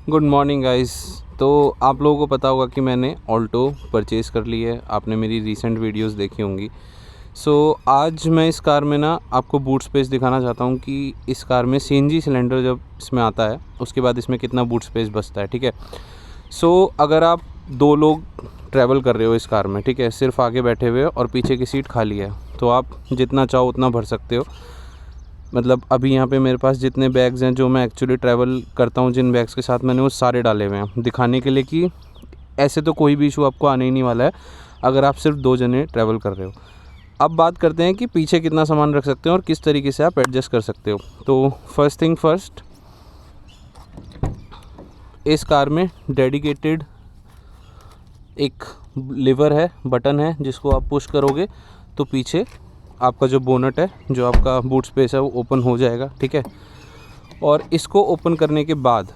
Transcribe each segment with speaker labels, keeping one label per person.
Speaker 1: Good morning guys. तो आप लोगों को पता होगा कि मैंने ऑल्टो परचेज़ कर ली है। आपने मेरी रीसेंट वीडियोस देखी होंगी। आज मैं इस कार में ना आपको बूट स्पेस दिखाना चाहता हूँ कि इस कार में सीएनजी सिलेंडर जब इसमें आता है उसके बाद इसमें कितना बूट स्पेस बचता है। ठीक है। अगर आप 2 लोग ट्रैवल कर रहे हो इस कार में, ठीक है, सिर्फ आगे बैठे हुए और पीछे की सीट खाली है, तो आप जितना चाहो उतना भर सकते हो। मतलब अभी यहाँ पे मेरे पास जितने बैग्स हैं जो मैं एक्चुअली ट्रैवल करता हूँ, जिन बैग्स के साथ मैंने वो सारे डाले हुए हैं, दिखाने के लिए कि ऐसे तो कोई भी इशू आपको आने ही नहीं वाला है अगर आप सिर्फ 2 जने ट्रैवल कर रहे हो। अब बात करते हैं कि पीछे कितना सामान रख सकते हो और किस तरीके से आप एडजस्ट कर सकते हो। तो फर्स्ट थिंग फर्स्ट, इस कार में डेडिकेटेड एक लीवर है, बटन है, जिसको आप पुश करोगे तो पीछे आपका जो बोनट है, जो आपका बूट स्पेस है, वो ओपन हो जाएगा। ठीक है। और इसको ओपन करने के बाद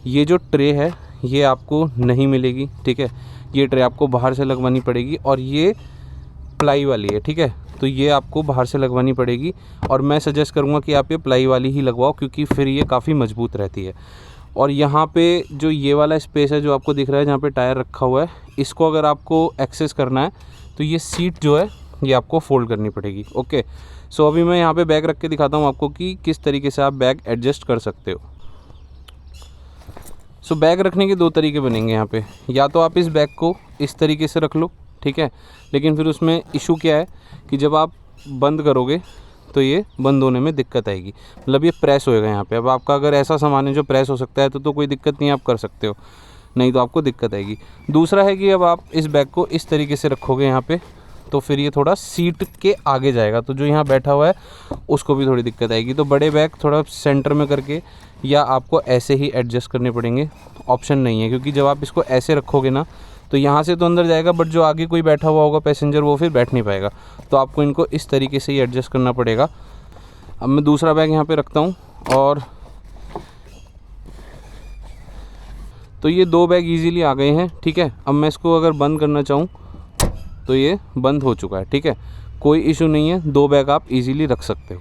Speaker 1: ये जो ट्रे है ये आपको नहीं मिलेगी। ठीक है। ये ट्रे आपको बाहर से लगवानी पड़ेगी और ये प्लाई वाली है। ठीक है। तो ये आपको बाहर से लगवानी पड़ेगी और मैं सजेस्ट करूँगा कि आप ये प्लाई वाली ही लगवाओ, क्योंकि फिर ये काफ़ी मजबूत रहती है। और यहाँ पे जो ये वाला स्पेस है जो आपको दिख रहा है, जहाँ पे टायर रखा हुआ है, इसको अगर आपको एक्सेस करना है तो ये सीट जो है ये आपको फोल्ड करनी पड़ेगी। ओके। अभी मैं यहाँ पे बैग रख के दिखाता हूँ आपको कि किस तरीके से आप बैग एडजस्ट कर सकते हो। बैग रखने के 2 तरीके बनेंगे यहाँ पे। या तो आप इस बैग को इस तरीके से रख लो, ठीक है, लेकिन फिर उसमें इशू क्या है कि जब आप बंद करोगे तो ये बंद होने में दिक्कत आएगी, मतलब ये प्रेस होएगा यहाँ पे। अब आपका अगर ऐसा सामान है जो प्रेस हो सकता है तो कोई दिक्कत नहीं, आप कर सकते हो, नहीं तो आपको दिक्कत आएगी। दूसरा है कि अब आप इस बैग को इस तरीके से रखोगे यहाँ पे, तो फिर ये थोड़ा सीट के आगे जाएगा, तो जो यहाँ बैठा हुआ है उसको भी थोड़ी दिक्कत आएगी। तो बड़े बैग थोड़ा सेंटर में करके या आपको ऐसे ही एडजस्ट करने पड़ेंगे, ऑप्शन नहीं है, क्योंकि जब आप इसको ऐसे रखोगे ना तो यहाँ से तो अंदर जाएगा, बट जो आगे कोई बैठा हुआ होगा पैसेंजर, वो फिर बैठ नहीं पाएगा। तो आपको इनको इस तरीके से ही एडजस्ट करना पड़ेगा। अब मैं दूसरा बैग यहाँ पे रखता हूँ और तो ये 2 बैग इजीली आ गए हैं। ठीक है। अब मैं इसको अगर बंद करना चाहूँ तो ये बंद हो चुका है। ठीक है। कोई इशू नहीं है, 2 बैग आप इजीली रख सकते हो।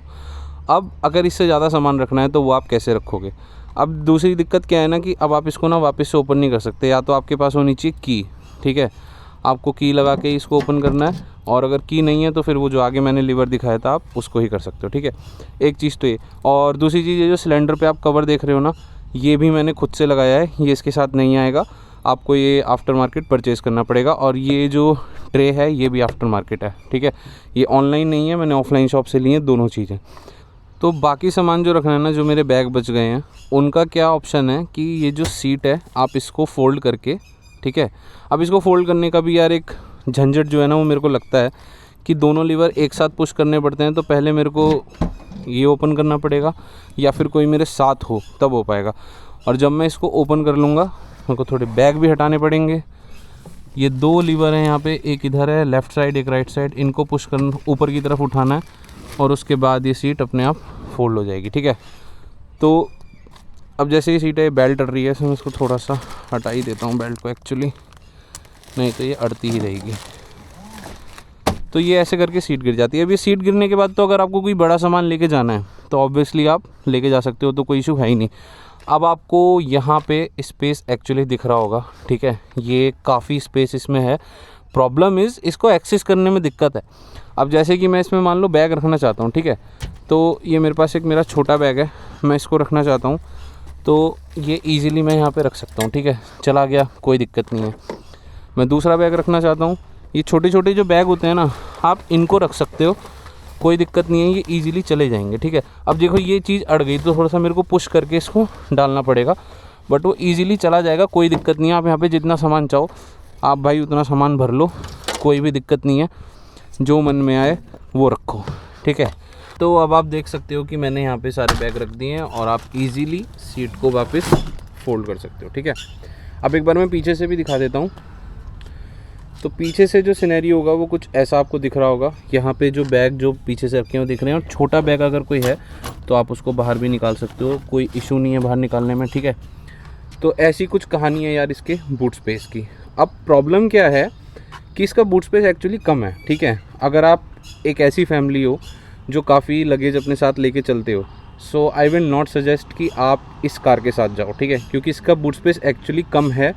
Speaker 1: अब अगर इससे ज़्यादा सामान रखना है तो वो आप कैसे रखोगे। अब दूसरी दिक्कत क्या है ना कि अब आप इसको ना वापस से ओपन नहीं कर सकते, या तो आपके पास होनी चाहिए की। ठीक है। आपको की लगा के इसको ओपन करना है, और अगर की नहीं है तो फिर वो जो आगे मैंने लीवर दिखाया था आप उसको ही कर सकते हो। ठीक है। एक चीज़ तो ये, और दूसरी चीज़ ये जो सिलेंडर पे आप कवर देख रहे हो ना, ये भी मैंने खुद से लगाया है, ये इसके साथ नहीं आएगा, आपको ये आफ्टर मार्केट परचेज़ करना पड़ेगा। और ये जो ट्रे है ये भी आफ्टर मार्केट है। ठीक है। ये ऑनलाइन नहीं है, मैंने ऑफलाइन शॉप से ली है दोनों चीज़ें। तो बाकी सामान जो रखना है ना, जो मेरे बैग बच गए हैं, उनका क्या ऑप्शन है कि ये जो सीट है आप इसको फ़ोल्ड करके, ठीक है, अब इसको फ़ोल्ड करने का भी यार एक झंझट जो है ना, वो मेरे को लगता है कि दोनों लीवर एक साथ पुश करने पड़ते हैं। तो पहले मेरे को ये ओपन करना पड़ेगा या फिर कोई मेरे साथ हो तब हो पाएगा। और जब मैं इसको ओपन कर लूँगा मेरे को थोड़े बैग भी हटाने पड़ेंगे। ये 2 लीवर हैं यहाँ पे, एक इधर है लेफ़्ट साइड, एक राइट साइड, इनको पुश करना, ऊपर की तरफ उठाना है और उसके बाद ये सीट अपने आप फोल्ड हो जाएगी। ठीक है। तो अब जैसे ये सीट है बेल्ट अड़ रही है, मैं इसको थोड़ा सा हटा ही देता हूँ बेल्ट को एक्चुअली, नहीं तो ये अड़ती ही रहेगी। तो ये ऐसे करके सीट गिर जाती है। अब ये सीट गिरने के बाद तो अगर आपको कोई बड़ा सामान लेके जाना है तो ऑब्वियसली आप लेके जा सकते हो, तो कोई इशू है ही नहीं। अब आपको यहाँ पे स्पेस एक्चुअली दिख रहा होगा, ठीक है, ये काफ़ी स्पेस इसमें है। प्रॉब्लम इज़ इसको एक्सेस करने में दिक्कत है। अब जैसे कि मैं इसमें मान लो बैग रखना चाहता हूँ, ठीक है, तो ये मेरे पास एक मेरा छोटा बैग है, मैं इसको रखना चाहता हूँ तो ये ईज़िली मैं यहाँ पे रख सकता हूँ। ठीक है। चला गया, कोई दिक्कत नहीं है। मैं दूसरा बैग रखना चाहता हूँ, ये छोटे छोटे जो बैग होते हैं ना, आप इनको रख सकते हो, कोई दिक्कत नहीं है, ये इजीली चले जाएंगे। ठीक है। अब देखो ये चीज़ अड़ गई तो थोड़ा सा मेरे को पुश करके इसको डालना पड़ेगा, बट वो इजीली चला जाएगा, कोई दिक्कत नहीं है। आप यहाँ पे जितना सामान चाहो आप भाई उतना सामान भर लो, कोई भी दिक्कत नहीं है, जो मन में आए वो रखो। ठीक है। तो अब आप देख सकते हो कि मैंने यहाँ पे सारे बैग रख दिए हैं और आप इजीली सीट को वापस फोल्ड कर सकते हो। ठीक है। अब एक बार मैं पीछे से भी दिखा देता हूँ। तो पीछे से जो सिनेरी होगा वो कुछ ऐसा आपको दिख रहा होगा। यहाँ पे जो बैग जो पीछे से रखे हैं वो दिख रहे हैं, और छोटा बैग अगर कोई है तो आप उसको बाहर भी निकाल सकते हो, कोई इशू नहीं है बाहर निकालने में। ठीक है। तो ऐसी कुछ कहानी है यार इसके बूट स्पेस की। अब प्रॉब्लम क्या है कि इसका बूट स्पेस एक्चुअली कम है। ठीक है। अगर आप एक ऐसी फैमिली हो जो काफ़ी लगेज अपने साथ लेके चलते हो, सो आई विल नॉट सजेस्ट कि आप इस कार के साथ जाओ, ठीक है, क्योंकि इसका बूट स्पेस एक्चुअली कम है,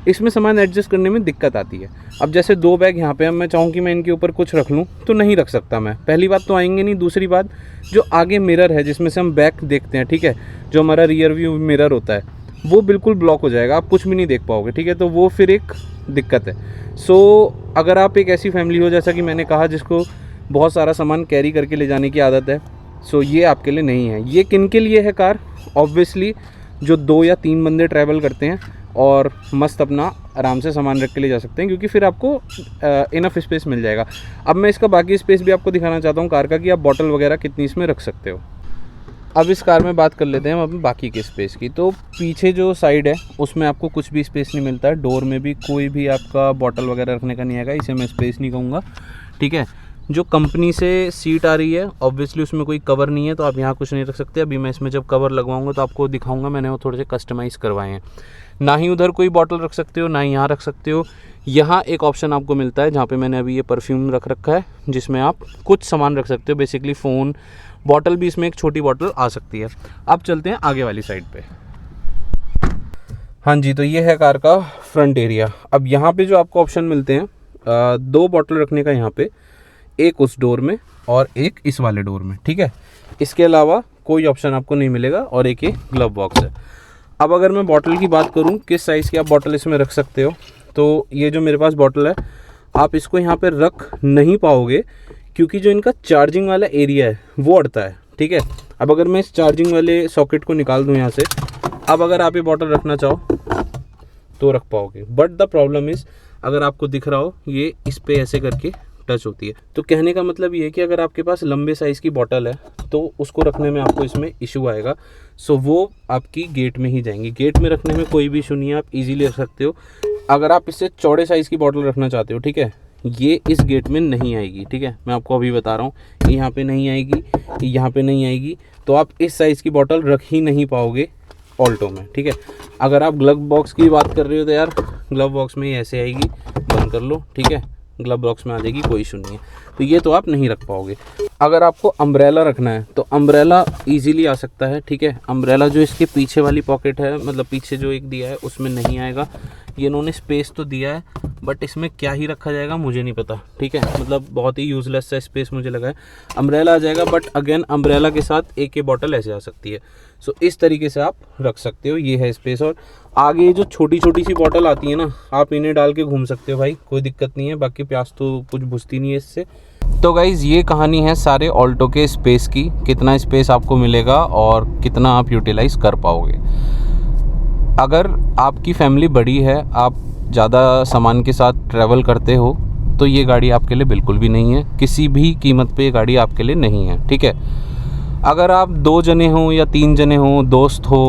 Speaker 1: इसमें सामान एडजस्ट करने में दिक्कत आती है। अब जैसे 2 बैग यहाँ पे, अब मैं चाहूँ कि मैं इनके ऊपर कुछ रख लूँ तो नहीं रख सकता मैं, पहली बात तो आएंगे नहीं, दूसरी बात जो आगे मिरर है जिसमें से हम बैक देखते हैं, ठीक है, जो हमारा रियर व्यू मिरर होता है वो बिल्कुल ब्लॉक हो जाएगा, आप कुछ भी नहीं देख पाओगे, ठीक है, तो वो फिर एक दिक्कत है। सो अगर आप एक ऐसी फैमिली हो जैसा कि मैंने कहा जिसको बहुत सारा सामान कैरी करके ले जाने की आदत है, सो ये आपके लिए नहीं है। ये किन के लिए है कार? ऑब्वियसली जो 2 या 3 बंदे ट्रैवल करते हैं और मस्त अपना आराम से सामान रख के ले जा सकते हैं, क्योंकि फिर आपको इनफ स्पेस मिल जाएगा। अब मैं इसका बाकी स्पेस भी आपको दिखाना चाहता हूँ कार का, कि आप बॉटल वगैरह कितनी इसमें रख सकते हो। अब इस कार में बात कर लेते हैं हम अपने बाकी के स्पेस की। तो पीछे जो साइड है उसमें आपको कुछ भी स्पेस नहीं मिलता है, डोर में भी कोई भी आपका बॉटल वगैरह रखने का नहीं आएगा, इसे मैं स्पेस नहीं कहूँगा, ठीक है। जो कंपनी से सीट आ रही है ऑब्वियसली उसमें कोई कवर नहीं है, तो आप यहाँ कुछ नहीं रख सकते। अभी मैं इसमें जब कवर लगवाऊंगा तो आपको दिखाऊंगा, मैंने वो थोड़े से कस्टमाइज़ करवाए हैं। ना ही उधर कोई बॉटल रख सकते हो, ना ही यहाँ रख सकते हो। यहाँ एक ऑप्शन आपको मिलता है जहाँ पे मैंने अभी ये परफ्यूम रख रखा है, जिसमें आप कुछ सामान रख सकते हो, बेसिकली फ़ोन, बॉटल भी इसमें एक छोटी बॉटल आ सकती है। अब चलते हैं आगे वाली साइड पे। हाँ जी, तो ये है कार का फ्रंट एरिया। अब यहाँ पे जो आपको ऑप्शन मिलते हैं 2 बॉटल रखने का यहाँ पे, एक उस डोर में और एक इस वाले डोर में, ठीक है। इसके अलावा कोई ऑप्शन आपको नहीं मिलेगा, और एक ये ग्लव बॉक्स है। अब अगर मैं बॉटल की बात करूं किस साइज़ की आप बॉटल इसमें रख सकते हो, तो ये जो मेरे पास बॉटल है आप इसको यहाँ पे रख नहीं पाओगे, क्योंकि जो इनका चार्जिंग वाला एरिया है वो अड़ता है, ठीक है। अब अगर मैं इस चार्जिंग वाले सॉकेट को निकाल दूँ यहाँ से, अब अगर आप ये बॉटल रखना चाहो तो रख पाओगे, बट द प्रॉब्लम इज़ अगर आपको दिख रहा हो ये इस पर ऐसे करके टच होती है। तो कहने का मतलब ये है कि अगर आपके पास लंबे साइज़ की बॉटल है तो उसको रखने में आपको इसमें इशू आएगा। सो वो आपकी गेट में ही जाएंगी। गेट में रखने में कोई भी इशू नहीं है, आप इजीली रख सकते हो। अगर आप इससे चौड़े साइज़ की बॉटल रखना चाहते हो, ठीक है, ये इस गेट में नहीं आएगी, ठीक है, मैं आपको अभी बता रहा हूँ, यहाँ पे नहीं आएगी, यहाँ पे नहीं आएगी, तो आप इस साइज़ की बॉटल रख ही नहीं पाओगे ऑल्टो में, ठीक है। अगर आप ग्लव बॉक्स की बात कर रहे हो तो यार ग्लव बॉक्स में ऐसे आएगी, बंद कर लो, ठीक है, ग्लव बॉक्स में आ जाएगी, कोई इशू नहीं है। तो ये तो आप नहीं रख पाओगे। अगर आपको अम्ब्रेला रखना है तो अम्ब्रेला इजीली आ सकता है, ठीक है। अम्ब्रेला जो इसके पीछे वाली पॉकेट है, मतलब पीछे जो एक दिया है उसमें नहीं आएगा। ये इन्होंने स्पेस तो दिया है बट इसमें क्या ही रखा जाएगा मुझे नहीं पता, ठीक है, मतलब बहुत ही यूजलेस सा स्पेस मुझे लगा है। अम्ब्रेला आ जाएगा, बट अगेन अम्ब्रेला के साथ एक बॉटल ऐसे आ सकती है। सो इस तरीके से आप रख सकते हो, ये है स्पेस। और आगे जो छोटी छोटी सी बॉटल आती है ना, आप इन्हें डाल के घूम सकते हो भाई, कोई दिक्कत नहीं है, बाकी प्यास तो कुछ बुझती नहीं है इससे। तो गाइज़ ये कहानी है सारे ऑल्टो के स्पेस की, कितना स्पेस आपको मिलेगा और कितना आप यूटिलाइज़ कर पाओगे। अगर आपकी फैमिली बड़ी है, आप ज़्यादा सामान के साथ ट्रैवल करते हो, तो ये गाड़ी आपके लिए बिल्कुल भी नहीं है, किसी भी कीमत पे ये गाड़ी आपके लिए नहीं है, ठीक है। अगर आप 2 जने हो या 3 जने हो, दोस्त हो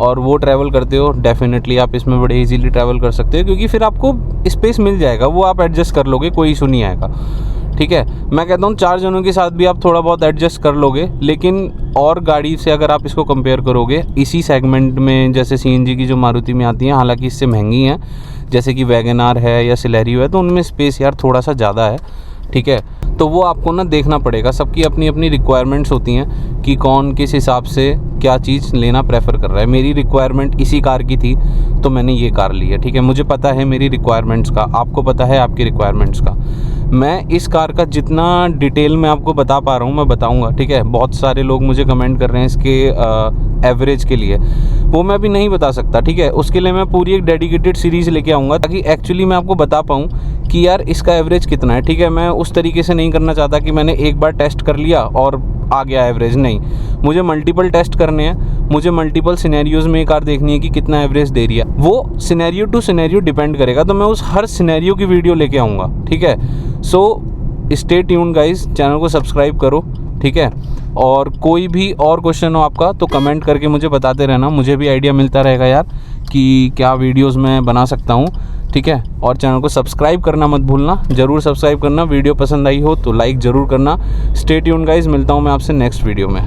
Speaker 1: और वो ट्रैवल करते हो, डेफिनेटली आप इसमें बड़े इजीली ट्रैवल कर सकते हो, क्योंकि फिर आपको स्पेस मिल जाएगा, वो आप एडजस्ट कर लोगे, कोई इशू नहीं आएगा, ठीक है। मैं कहता हूँ 4 जनों के साथ भी आप थोड़ा बहुत एडजस्ट कर लोगे, लेकिन और गाड़ी से अगर आप इसको कंपेयर करोगे इसी सेगमेंट में, जैसे सीएनजी की जो मारुति में आती हैं, हालांकि इससे महंगी हैं, जैसे कि वैगन आर है या सिलेरियो है, तो उनमें स्पेस यार थोड़ा सा ज़्यादा है, ठीक है। तो वो आपको ना देखना पड़ेगा, सबकी अपनी अपनी रिक्वायरमेंट्स होती हैं कि कौन किस हिसाब से क्या चीज़ लेना प्रेफर कर रहा है। मेरी रिक्वायरमेंट इसी कार की थी तो मैंने ये कार ली है, ठीक है। मुझे पता है मेरी रिक्वायरमेंट्स का, आपको पता है आपकी रिक्वायरमेंट्स का। मैं इस कार का जितना डिटेल में आपको बता पा रहा हूँ मैं बताऊँगा, ठीक है। बहुत सारे लोग मुझे कमेंट कर रहे हैं इसके एवरेज के लिए, वो मैं अभी नहीं बता सकता, ठीक है। उसके लिए मैं पूरी एक डेडिकेटेड सीरीज़ लेके आऊँगा, ताकि एक्चुअली मैं आपको बता पाऊँ कि यार इसका एवरेज कितना है, ठीक है। मैं उस तरीके से नहीं करना चाहता कि मैंने एक बार टेस्ट कर लिया और आ गया एवरेज, नहीं। मुझे मल्टीपल टेस्ट करने हैं, मुझे मल्टीपल सिनेरियोज़ में ये कार देखनी है कि कितना एवरेज दे रही है। वो सिनेरियो टू सिनेरियो डिपेंड करेगा, तो मैं उस हर सिनेरियो की वीडियो लेके आऊँगा, ठीक है। So stay tuned guys, channel को सब्सक्राइब करो, ठीक है। और कोई भी और क्वेश्चन हो आपका तो कमेंट करके मुझे बताते रहना, मुझे भी आइडिया मिलता रहेगा यार कि क्या वीडियोज़ मैं बना सकता हूँ, ठीक है। और चैनल को सब्सक्राइब करना मत भूलना, ज़रूर सब्सक्राइब करना। वीडियो पसंद आई हो तो लाइक ज़रूर करना। स्टे ट्यून्ड गाइज, मिलता हूँ मैं आपसे नेक्स्ट वीडियो में।